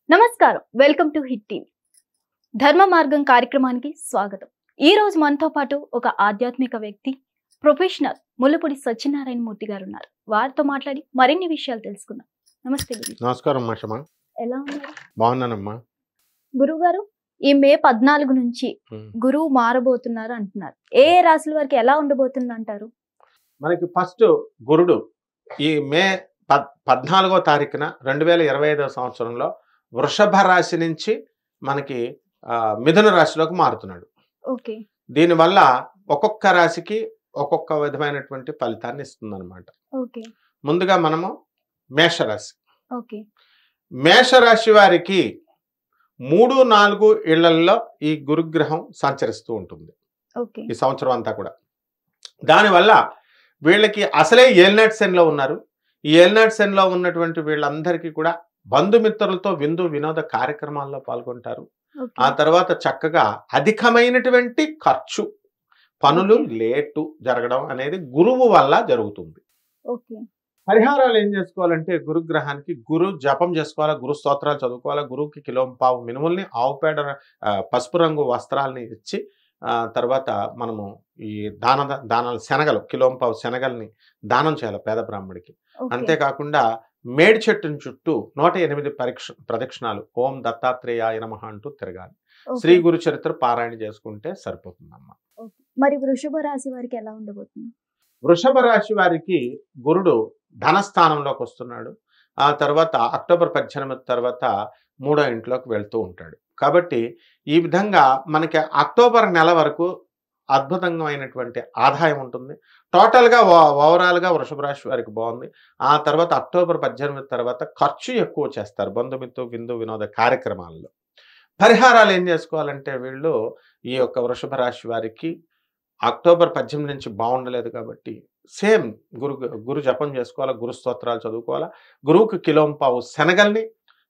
నమస్కారం, welcome to hit TV. ధర్మ మార్గం కార్యక్రమానికి స్వాగతం. ఈ రోజు మనతో పాటు ఒక ఆధ్యాత్మిక వ్యక్తి, ప్రొఫెషనల్ ముల్లపూడి సత్యనారాయణ మూర్తి గారు ఉన్నారు. వారితో మాట్లాడి మరిన్ని విషయాలు తెలుసుకుందాం. నమస్తే గురు. నమస్కారం మాషమా. ఎలా ఉన్నారు? బాగున్నానమ్మా. గురువు గారు, ఈ మే 14 నుంచి గురువు మారబోతున్నారు అంటున్నారు. ఏ రాశుల వారికి ఎలా ఉండబోతుంది అంటారు? మనకి ఫస్ట్ గురుడు ఈ మే 14వ తారీఖున 2025వ సంవత్సరంలో వృషభ రాశి నుంచి మనకి మిథున రాశిలోకి మారుతున్నాడు. ఓకే. దీనివల్ల ఒక్కొక్క రాశికి ఒక్కొక్క విధమైనటువంటి ఫలితాన్ని ఇస్తుంది అనమాట. ఓకే. ముందుగా మనము మేషరాశి. ఓకే. మేషరాశి వారికి 3-4 ఇళ్లల్లో ఈ గురుగ్రహం సంచరిస్తూ ఉంటుంది ఓకే. ఈ సంవత్సరం అంతా కూడా. దానివల్ల వీళ్ళకి అసలే ఏలినాటి శనిలో ఉన్నారు. ఈ ఏలినాటి శనిలో ఉన్నటువంటి వీళ్ళందరికీ కూడా బంధుమిత్రులతో విందు వినోద కార్యక్రమాల్లో పాల్గొంటారు. ఆ తర్వాత చక్కగా అధికమైనటువంటి ఖర్చు, పనులు లేటు జరగడం అనేది గురువు వల్ల జరుగుతుంది. ఓకే. పరిహారాలు ఏం చేసుకోవాలంటే గురుగ్రహానికి గురు జపం చేసుకోవాలా, గురు స్తోత్రాలు చదువుకోవాలా, గురువుకి కిలోంపావు మినుముల్ని, ఆవు పేడ, పసుపు రంగు వస్త్రాలని ఇచ్చి తర్వాత మనము ఈ దానాలు శనగలు, కిలోంపావు శనగల్ని దానం చేయాలి పేద బ్రాహ్మడికి. అంతేకాకుండా మేడి చెట్టుని చుట్టూ 108 ప్రదక్షిణాలు ఓం దత్తాత్రేయాయ నమః అంటూ తిరగాలి. శ్రీ గురు చరిత్ర పారాయణ చేసుకుంటే సరిపోతుందమ్మా. మరి వృషభ రాశి వారికి ఎలా ఉండబోతుంది? వృషభ రాశి వారికి గురుడు ధనస్థానంలోకి వస్తున్నాడు. ఆ తర్వాత అక్టోబర్ 18 తర్వాత 3వ ఇంట్లోకి వెళ్తూ ఉంటాడు. కాబట్టి ఈ విధంగా మనకి అక్టోబర్ నెల వరకు అద్భుతమైనటువంటి ఆదాయం ఉంటుంది. టోటల్గా ఓవరాల్గా వృషభ రాశి వారికి బాగుంది. ఆ తర్వాత అక్టోబర్ 18 తర్వాత ఖర్చు ఎక్కువ చేస్తారు బంధుమిత్రు విందు వినోద కార్యక్రమాల్లో. పరిహారాలు ఏం చేసుకోవాలంటే వీళ్ళు ఈ యొక్క వృషభ రాశి వారికి అక్టోబర్ 18 నుంచి బాగుండలేదు కాబట్టి సేమ్ గురు జపం చేసుకోవాలా, గురు స్తోత్రాలు చదువుకోవాలా, గురువుకి కిలోంపావు శనగల్ని,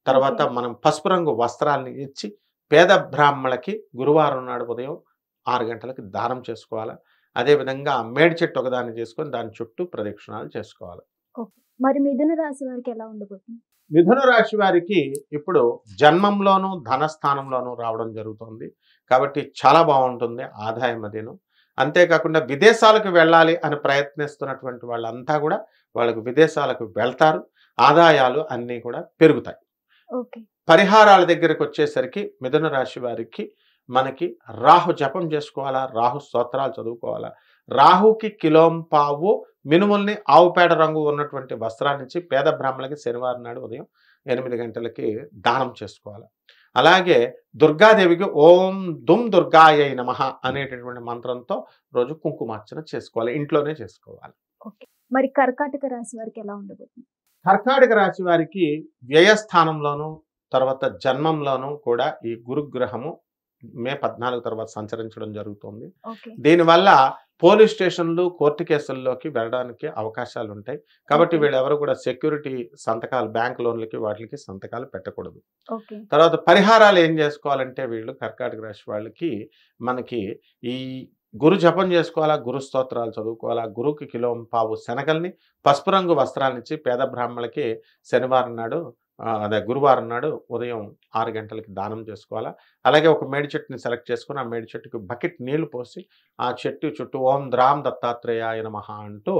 తర్వాత మనం పసుపు రంగు వస్త్రాలని ఇచ్చి పేద బ్రాహ్మణులకి గురువారం నాడు ఉదయం 6 గంటలకి దానం చేసుకోవాలా. అదేవిధంగా మేడి చెట్టు ఒకదాన్ని చేసుకొని దాని చుట్టూ ప్రదక్షిణాలు చేసుకోవాలి. మరి మిథున రాశి వారికి ఎలా ఉండబోతుంది? మిథున రాశి వారికి ఇప్పుడు జన్మంలోనూ ధనస్థానంలోనూ రావడం జరుగుతుంది కాబట్టి చాలా బాగుంటుంది ఆదాయం అదేను. అంతేకాకుండా విదేశాలకు వెళ్ళాలి అని ప్రయత్నిస్తున్నటువంటి వాళ్ళంతా కూడా వాళ్ళకు విదేశాలకు వెళ్తారు. ఆదాయాలు అన్నీ కూడా పెరుగుతాయి. పరిహారాల దగ్గరికి వచ్చేసరికి మిథున రాశి వారికి మనకి రాహు జపం చేసుకోవాలా, రాహు స్తోత్రాలు చదువుకోవాలా, రాహుకి కిలోంపావు మినుముల్ని ఆవు పేడ రంగు ఉన్నటువంటి వస్త్రాన్నిచ్చి పేద బ్రాహ్మణులకి శనివారం నాడు ఉదయం 8 గంటలకి దానం చేసుకోవాలి. అలాగే దుర్గాదేవికి ఓం దుమ్ దుర్గాయై నమః అనేటటువంటి మంత్రంతో రోజు కుంకుమార్చన చేసుకోవాలి, ఇంట్లోనే చేసుకోవాలి. మరి కర్కాటక రాశి వారికి ఎలా ఉండబోతుంది? కర్కాటక రాశి వారికి వ్యయస్థానంలోను తర్వాత జన్మంలోనూ కూడా ఈ గురుగ్రహము మే 14 తర్వాత సంచరించడం జరుగుతుంది. దీనివల్ల పోలీస్ స్టేషన్లు, కోర్టు కేసుల్లోకి వెళ్ళడానికి అవకాశాలు ఉంటాయి. కాబట్టి వీళ్ళెవరు కూడా సెక్యూరిటీ సంతకాలు, బ్యాంక్ లోన్లకి వాటికి సంతకాలు పెట్టకూడదు. తర్వాత పరిహారాలు ఏం చేసుకోవాలంటే వీళ్ళు కర్కాటక రాశి వాళ్ళకి మనకి ఈ గురు జపం చేసుకోవాలా, గురు స్తోత్రాలు చదువుకోవాలా, గురువుకి కిలోంపావు శనగల్ని, పసుపు రంగు వస్త్రాలనిచ్చి పేద బ్రాహ్మణులకి శనివారం నాడు గురువారం నాడు ఉదయం 6 గంటలకి దానం చేసుకోవాలా. అలాగే ఒక మేడి చెట్టుని సెలెక్ట్ చేసుకుని ఆ మేడి చెట్టుకి బకెట్ నీళ్లు పోసి ఆ చెట్టు చుట్టూ ఓం ద్రాం దత్తాత్రేయాయ నమః అంటూ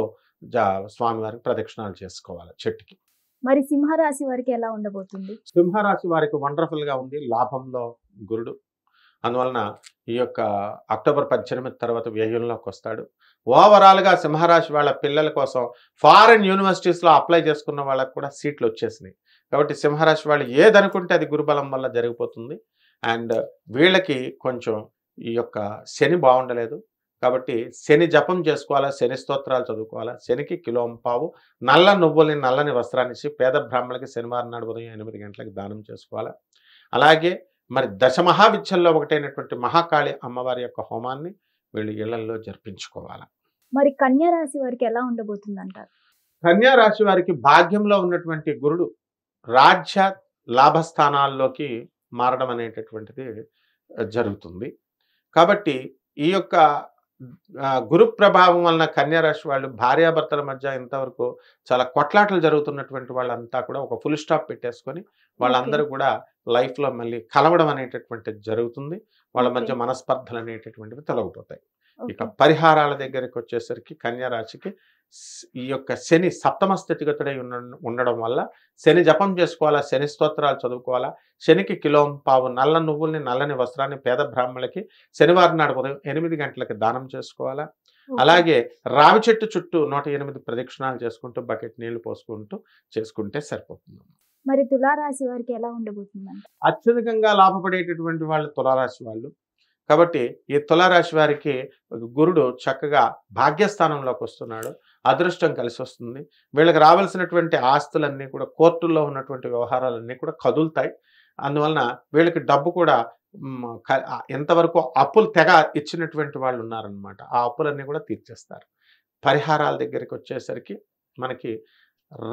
స్వామివారికి ప్రదక్షిణాలు చేసుకోవాలి చెట్టుకి. మరి సింహరాశి వారికి ఎలా ఉండబోతుంది? సింహరాశి వారికి వండర్ఫుల్ గా ఉంది. లాభంలో గురుడు, అందువలన ఈ యొక్క అక్టోబర్ 18 తర్వాత వ్యయంలోకి వస్తాడు. ఓవరాల్గా సింహరాశి వాళ్ళ పిల్లల కోసం ఫారిన్ యూనివర్సిటీస్లో అప్లై చేసుకున్న వాళ్ళకు కూడా సీట్లు వచ్చేసినాయి. కాబట్టి సింహరాశి వాళ్ళు ఏదనుకుంటే అది గురుబలం వల్ల జరిగిపోతుంది. అండ్ వీళ్ళకి కొంచెం ఈ యొక్క శని బాగుండలేదు కాబట్టి శని జపం చేసుకోవాలా, శని స్తోత్రాలు చదువుకోవాలా, శనికి కిలోంపావు నల్ల నువ్వుల్ని, నల్లని వస్త్రాన్ని ఇచ్చి పేద బ్రాహ్మణులకి శనివారం నాడు ఉదయం 8 గంటలకి దానం చేసుకోవాలా. అలాగే మరి దశమహావిద్యల్లో ఒకటైనటువంటి మహాకాళి అమ్మవారి యొక్క హోమాన్ని వీళ్ళు ఇళ్లలో జరిపించుకోవాలి. మరి కన్యా రాశి వారికి ఎలా ఉండబోతుంది అంటారు? కన్యా రాశి వారికి భాగ్యంలో ఉన్నటువంటి గురుడు రాజ్య లాభస్థానాల్లోకి మారడం అనేటటువంటిది జరుగుతుంది. కాబట్టి ఈ యొక్క గురు ప్రభావం వలన కన్యా రాశి వాళ్ళు భార్యాభర్తల మధ్య ఇంతవరకు చాలా కొట్లాటలు జరుగుతున్నటువంటి వాళ్ళంతా కూడా ఒక ఫుల్ స్టాప్ పెట్టేసుకొని వాళ్ళందరూ కూడా లైఫ్లో మళ్ళీ కలవడం అనేటటువంటిది జరుగుతుంది. వాళ్ళ మధ్య మనస్పర్ధలు అనేటటువంటివి తొలగిపోతాయి. ఇక పరిహారాల దగ్గరికి వచ్చేసరికి కన్యా రాశికి ఈ యొక్క శని సప్తమ స్థితిగతుడై ఉండడం వల్ల శని జపం చేసుకోవాలా, శని స్తోత్రాలు చదువుకోవాలా, శనికి కిలోం పావు నల్ల నువ్వుల్ని నల్లని వస్త్రాన్ని పేద బ్రాహ్మణులకి శనివారం నాడు ఉదయం 8 గంటలకి దానం చేసుకోవాలా. అలాగే రావి చెట్టు చుట్టూ 108 ప్రదక్షిణాలు చేసుకుంటూ బకెట్ నీళ్లు పోసుకుంటూ చేసుకుంటే సరిపోతుంది. మరి తులారాశి వారికి ఎలా ఉండబోతుందంట? అత్యధికంగా లాభపడేటటువంటి వాళ్ళు తులారాశి వాళ్ళు. కాబట్టి ఈ తులారాశి వారికి గురుడు చక్కగా భాగ్యస్థానంలోకి వస్తున్నాడు. అదృష్టం కలిసి వస్తుంది. వీళ్ళకి రావాల్సినటువంటి ఆస్తులన్నీ కూడా కోర్టుల్లో ఉన్నటువంటి వ్యవహారాలన్నీ కూడా కదులుతాయి. అందువలన వీళ్ళకి డబ్బు కూడా ఎంతవరకు అప్పులు తెగ ఇచ్చినటువంటి వాళ్ళు ఉన్నారనమాట. ఆ అప్పులన్నీ కూడా తీర్చేస్తారు. పరిహారాల దగ్గరికి వచ్చేసరికి మనకి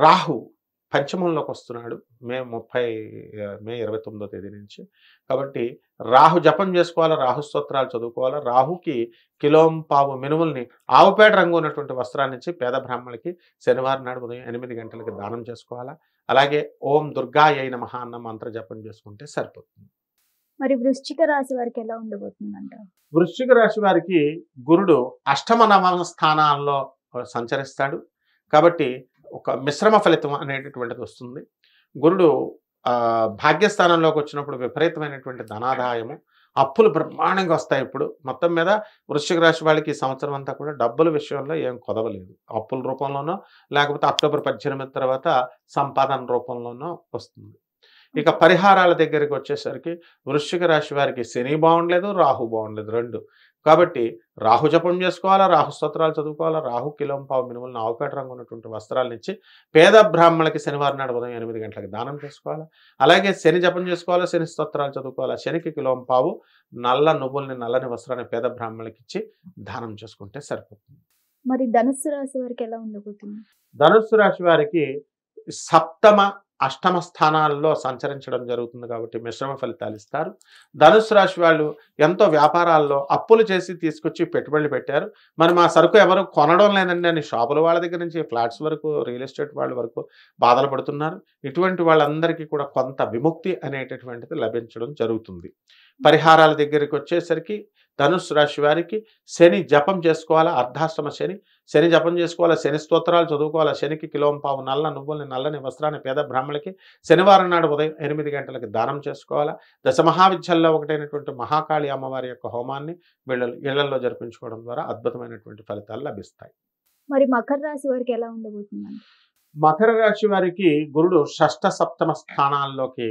రాహు పంచమంలోకి వస్తున్నాడు మే 29వ తేదీ నుంచి. కాబట్టి రాహు జపం చేసుకోవాలా, రాహు స్తోత్రాలు చదువుకోవాలా. రాహుకి కిలోం పావు మినుముల్ని ఆవుపేట రంగు ఉన్నటువంటి వస్త్రాన్ని ఇచ్చి పేద బ్రాహ్మణులకి శనివారం నాడు ఉదయం 8 గంటలకి దానం చేసుకోవాలా. అలాగే ఓం దుర్గాయై నమః అన్న మంత్ర జపం చేసుకుంటే సరిపోతుంది. మరి వృశ్చిక రాశి వారికి ఎలా ఉండబోతుందంట? వృశ్చిక రాశి వారికి గురుడు అష్టమ నవమ స్థానాల్లో సంచరిస్తాడు. కాబట్టి ఒక మిశ్రమ ఫలితం అనేటటువంటిది వస్తుంది. గురుడు భాగ్యస్థానంలోకి వచ్చినప్పుడు విపరీతమైనటువంటి ధనాదాయము, అప్పులు బ్రహ్మాండంగా వస్తాయి. ఇప్పుడు మొత్తం మీద వృశ్చిక రాశి వాళ్ళకి ఈ సంవత్సరం అంతా కూడా డబ్బుల విషయంలో ఏం కొదవలేదు. అప్పుల రూపంలోనో లేకపోతే అక్టోబర్ 18 తర్వాత సంపాదన రూపంలోనో వస్తుంది. ఇక పరిహారాల దగ్గరికి వచ్చేసరికి వృశ్చిక రాశి వారికి శని బాగుండలేదు, రాహు బాగుండలేదు రెండు. కాబట్టి రాహు జపం చేసుకోవాలా, రాహు స్తోత్రాలు చదువుకోవాలా, రాహు కిలోం పావు మినుములను ఆవుపేట రంగు ఉన్నటువంటి వస్త్రాలను ఇచ్చి పేద బ్రాహ్మణులకి శనివారం నాడు ఉదయం 8 గంటలకు దానం చేసుకోవాలా. అలాగే శని జపం చేసుకోవాలా, శని స్తోత్రాలు చదువుకోవాలా. శనికి కిలోం పావు నల్ల నువ్వుల్ని నల్లని వస్త్రాన్ని పేద బ్రాహ్మణులకి ఇచ్చి దానం చేసుకుంటే సరిపోతుంది. మరి ధనుస్సు రాశి వారికి ఎలా ఉండబోతుంది? ధనుస్సు రాశి వారికి సప్తమ అష్టమ స్థానాల్లో సంచరించడం జరుగుతుంది. కాబట్టి మిశ్రమ ఫలితాలు ఇస్తారు. ధనుస్సు రాశి వాళ్ళు ఎంతో వ్యాపారాల్లో అప్పులు చేసి తీసుకొచ్చి పెట్టుబడులు పెట్టారు. మరి మా సరుకు ఎవరు కొనడం లేదండి అని షాపుల వాళ్ళ దగ్గర నుంచి ఫ్లాట్స్ వరకు, రియల్ ఎస్టేట్ వాళ్ళ వరకు బాధలు పడుతున్నారు. ఇటువంటి వాళ్ళందరికీ కూడా కొంత విముక్తి అనేటటువంటిది లభించడం జరుగుతుంది. పరిహారాల దగ్గరికి వచ్చేసరికి ధనుస్సు రాశి వారికి శని జపం చేసుకోవాలా, అర్ధాష్టమ శని. శని జపం చేసుకోవాలా, శని స్తోత్రాలు చదువుకోవాలా. శనికి కిలోం పావు నల్ల నువ్వుల్ని నల్లని వస్త్రాన్ని పేద బ్రాహ్మణులకి శనివారం నాడు ఉదయం 8 గంటలకి దానం చేసుకోవాలా. దశమహావిద్యల్లో ఒకటైనటువంటి మహాకాళి అమ్మవారి యొక్క హోమాన్ని వీళ్ళు ఇళ్లలో జరిపించుకోవడం ద్వారా అద్భుతమైనటువంటి ఫలితాలు లభిస్తాయి. మరి మకర రాశి వారికి ఎలా ఉండబోతుందండి? మకర రాశి వారికి గురుడు షష్ఠ సప్తమ స్థానాల్లోకి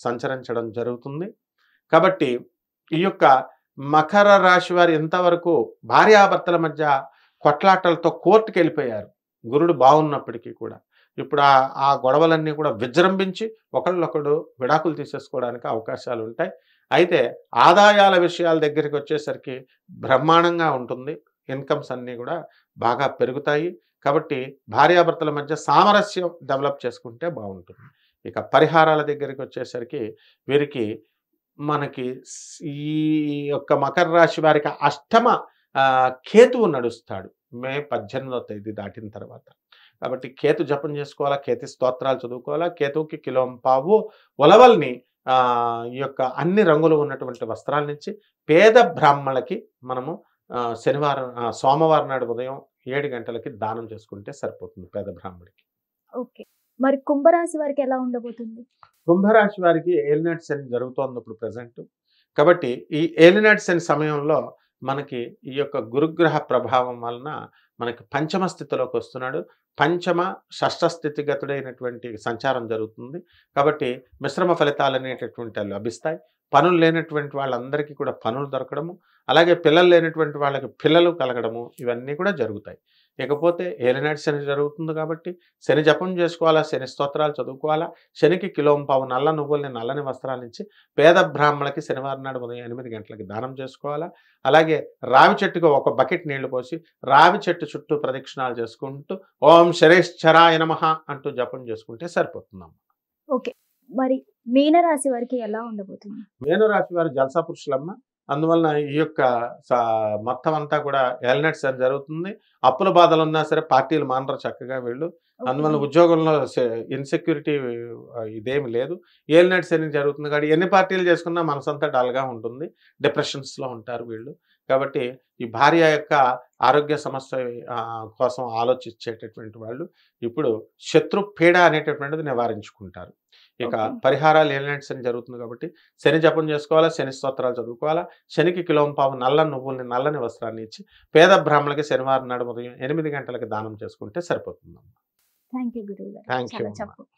సంచరించడం జరుగుతుంది. కాబట్టి ఈ యొక్క మకర రాశి వారు ఎంతవరకు భార్యాభర్తల మధ్య కొట్లాటలతో కోర్టుకు వెళ్ళిపోయారు గురుడు బాగున్నప్పటికీ కూడా. ఇప్పుడు ఆ గొడవలన్నీ కూడా విజృంభించి ఒకళ్ళొకడు విడాకులు తీసేసుకోవడానికి అవకాశాలు ఉంటాయి. అయితే ఆదాయాల విషయాల దగ్గరికి వచ్చేసరికి బ్రహ్మాండంగా ఉంటుంది. ఇన్కమ్స్ అన్నీ కూడా బాగా పెరుగుతాయి. కాబట్టి భార్యాభర్తల మధ్య సామరస్యం డెవలప్ చేసుకుంటే బాగుంటుంది. ఇక పరిహారాల దగ్గరికి వచ్చేసరికి వీరికి మనకి ఈ యొక్క మకర రాశి వారికి అష్టమ కేతువు నడుస్తాడు మే 18వ తేదీ దాటిన తర్వాత. కాబట్టి కేతు జపం చేసుకోవాలా, కేతు స్తోత్రాలు చదువుకోవాలా. కేతువుకి కిలోం పావు ఉలవల్ని ఈ యొక్క అన్ని రంగులు ఉన్నటువంటి వస్త్రాల నుంచి పేద బ్రాహ్మణులకి మనము సోమవారం నాడు ఉదయం 7 గంటలకి దానం చేసుకుంటే సరిపోతుంది పేద బ్రాహ్మణుడికి. ఓకే. మరి కుంభరాశి వారికి ఎలా ఉండబోతుంది? కుంభరాశి వారికి ఏలినాటి శని జరుగుతోంది ఇప్పుడు ప్రజెంట్. కాబట్టి ఈ ఏలినాటి శని సమయంలో మనకి ఈ యొక్క గురుగ్రహ ప్రభావం వలన మనకి పంచమ స్థితిలోకి వస్తున్నాడు. పంచమ షష్ఠ స్థితిగతుడైనటువంటి సంచారం జరుగుతుంది. కాబట్టి మిశ్రమ ఫలితాలు అనేటటువంటి లభిస్తాయి. పనులు లేనటువంటి వాళ్ళందరికీ కూడా పనులు దొరకడము, అలాగే పిల్లలు లేనటువంటి వాళ్ళకి పిల్లలు కలగడము, ఇవన్నీ కూడా జరుగుతాయి. ఇకపోతే ఏలినాటి శని జరుగుతుంది కాబట్టి శని జపం చేసుకోవాలా, శని స్తోత్రాలు చదువుకోవాలా. శనికి కిలోం పావు నల్ల నువ్వుల్ని నల్లని వస్త్రాలు ఇచ్చి పేద బ్రాహ్మణులకి శనివారం నాడు ఉదయం 8 గంటలకి దానం చేసుకోవాలా. అలాగే రావి చెట్టుకు ఒక బకెట్ నీళ్లు పోసి రావి చెట్టు చుట్టూ ప్రదక్షిణాలు చేసుకుంటూ ఓం శరేశ్చరాయ నమః అంటూ జపం చేసుకుంటే సరిపోతుందమ్మా. ఓకే. మరి మీనరాశి వారికి ఎలా ఉండబోతుంది? మీనరాశి వారు జలసా పురుషులమ్మ. అందువలన ఈ యొక్క మొత్తం అంతా కూడా ఎల్నెట్స్ అని జరుగుతుంది. అప్పుల బాధలు ఉన్నా సరే పార్టీలు మానరు చక్కగా వీళ్ళు. అందువల్ల ఓకే. ఉద్యోగంలో ఇన్సెక్యూరిటీ ఇదేమి లేదు. ఏలినట్స్ శని జరుగుతుంది కాబట్టి ఎన్ని పార్టీలు చేసుకున్నా మనసంతా డల్‌గా ఉంటుంది. డిప్రెషన్స్‌లో ఉంటారు వీళ్ళు. కాబట్టి ఈ భార్య యొక్క ఆరోగ్య సమస్య కోసం ఆలోచించేటటువంటి వాళ్ళు ఇప్పుడు శత్రు పీడ అనేటటువంటిది నివారించుకుంటారు. ఇక ఓకే. పరిహారాలు ఏలినట్స్ శని జరుగుతుంది కాబట్టి శని జపం చేసుకోవాలా, శని స్తోత్రాలు చదువుకోవాలా, శనికి కిలోంపావు నల్ల నువ్వుల్ని, నల్లని వస్త్రాన్ని ఇచ్చి పేద బ్రాహ్మణులకి శనివారం నాడు ఉదయం 8 గంటలకి దానం చేసుకుంటే సరిపోతుందమ్మా. థ్యాంక్ యూ గురువు గారు. థ్యాంక్ యూ చాలా అమ్మా. చక్కగా